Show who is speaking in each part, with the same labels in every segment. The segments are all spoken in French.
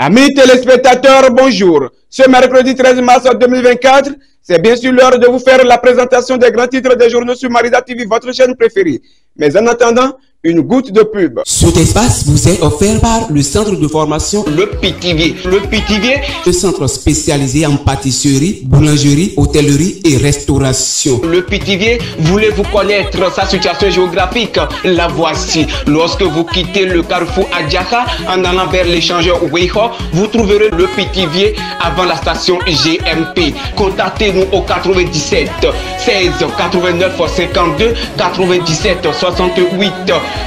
Speaker 1: Amis téléspectateurs, bonjour. Ce mercredi 13 mars 2024, c'est bien sûr l'heure de vous faire la présentation des grands titres des journaux sur Marisa TV, votre chaîne préférée. Mais en attendant, une goutte de pub.
Speaker 2: Cet espace vous est offert par le centre de formation
Speaker 3: Le Pithiviers. Le Pithiviers,
Speaker 2: le centre spécialisé en pâtisserie, boulangerie, hôtellerie et restauration.
Speaker 3: Le Pithiviers, voulez-vous connaître sa situation géographique? La voici. Lorsque vous quittez le carrefour Adjaka en allant vers l'échangeur Weiho, vous trouverez le Pithiviers avant la station GMP. Contactez-nous au 97 16 89 52 97 68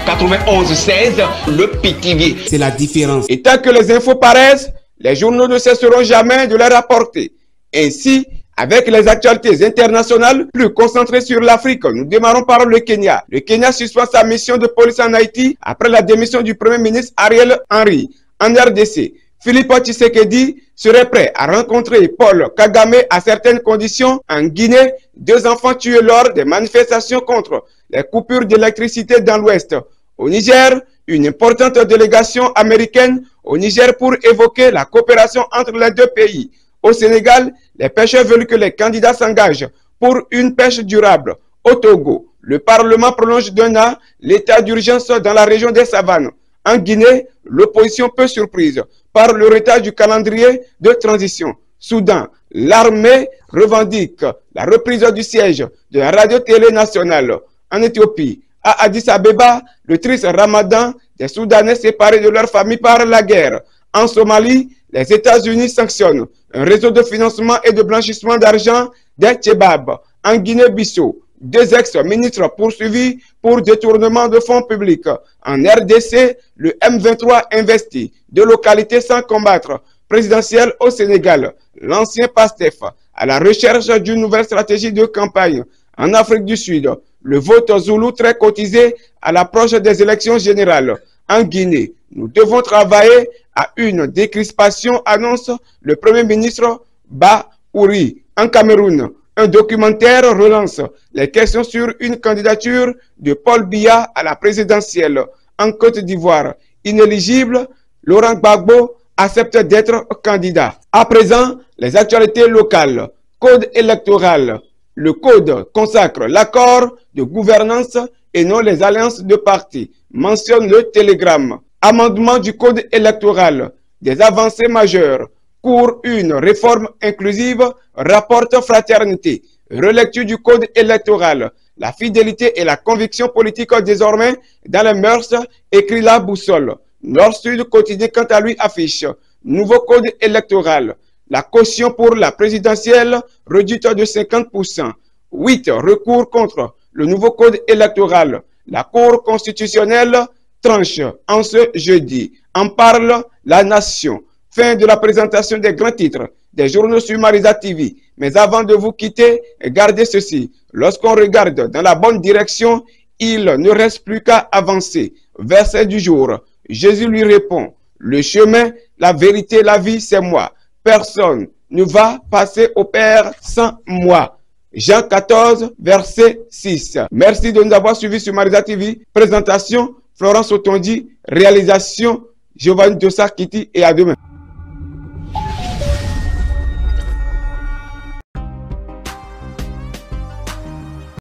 Speaker 3: 91 16, le Pithiviers.
Speaker 2: C'est la différence.
Speaker 1: Et tant que les infos paraissent, les journaux ne cesseront jamais de les rapporter. Ainsi, avec les actualités internationales plus concentrées sur l'Afrique, nous démarrons par le Kenya. Le Kenya suspend sa mission de police en Haïti après la démission du Premier ministre Ariel Henry. En RDC, Philippe Tshisekedi serait prêt à rencontrer Paul Kagame à certaines conditions. En Guinée, 2 enfants tués lors des manifestations contre les coupures d'électricité dans l'Ouest. Au Niger, une importante délégation américaine au Niger pour évoquer la coopération entre les deux pays. Au Sénégal, les pêcheurs veulent que les candidats s'engagent pour une pêche durable. Au Togo, le Parlement prolonge d'1 an l'état d'urgence dans la région des savanes. En Guinée, l'opposition peu surprise par le retard du calendrier de transition. Soudan, l'armée revendique la reprise du siège de la radio-télé nationale. En Éthiopie, à Addis Abeba, le triste ramadan des Soudanais séparés de leur famille par la guerre. En Somalie, les États-Unis sanctionnent un réseau de financement et de blanchissement d'argent des Tchébab. En Guinée-Bissau, 2 ex-ministres poursuivis pour détournement de fonds publics. En RDC, le M23 investit de localités sans combattre. Présidentielle au Sénégal, l'ancien PASTEF à la recherche d'une nouvelle stratégie de campagne. En Afrique du Sud, le vote zoulou très cotisé à l'approche des élections générales. En Guinée, nous devons travailler à une décrispation, annonce le Premier ministre Baouri. En Cameroun, un documentaire relance les questions sur une candidature de Paul Biya à la présidentielle. En Côte d'Ivoire, inéligible, Laurent Gbagbo accepte d'être candidat. À présent, les actualités locales. Code électoral. Le code consacre l'accord de gouvernance et non les alliances de partis, mentionne le Télégramme. Amendement du code électoral. Des avancées majeures. Cours une réforme inclusive, rapporte Fraternité. Relecture du code électoral. La fidélité et la conviction politique désormais dans les mœurs, écrit la boussole. Nord-Sud quotidien quant à lui affiche. Nouveau code électoral. La caution pour la présidentielle réduite de 50%. 8 recours contre le nouveau code électoral. La Cour constitutionnelle tranche en ce jeudi. En parle la Nation. Fin de la présentation des grands titres des journaux sur Marisa TV. Mais avant de vous quitter, gardez ceci. Lorsqu'on regarde dans la bonne direction, il ne reste plus qu'à avancer. Verset du jour. Jésus lui répond, le chemin, la vérité, la vie, c'est moi. Personne ne va passer au Père sans moi. Jean 14, verset 6. Merci de nous avoir suivis sur Marisa TV. Présentation, Florence Otondi. Réalisation, Giovanni Dossa Kitty. Et à demain.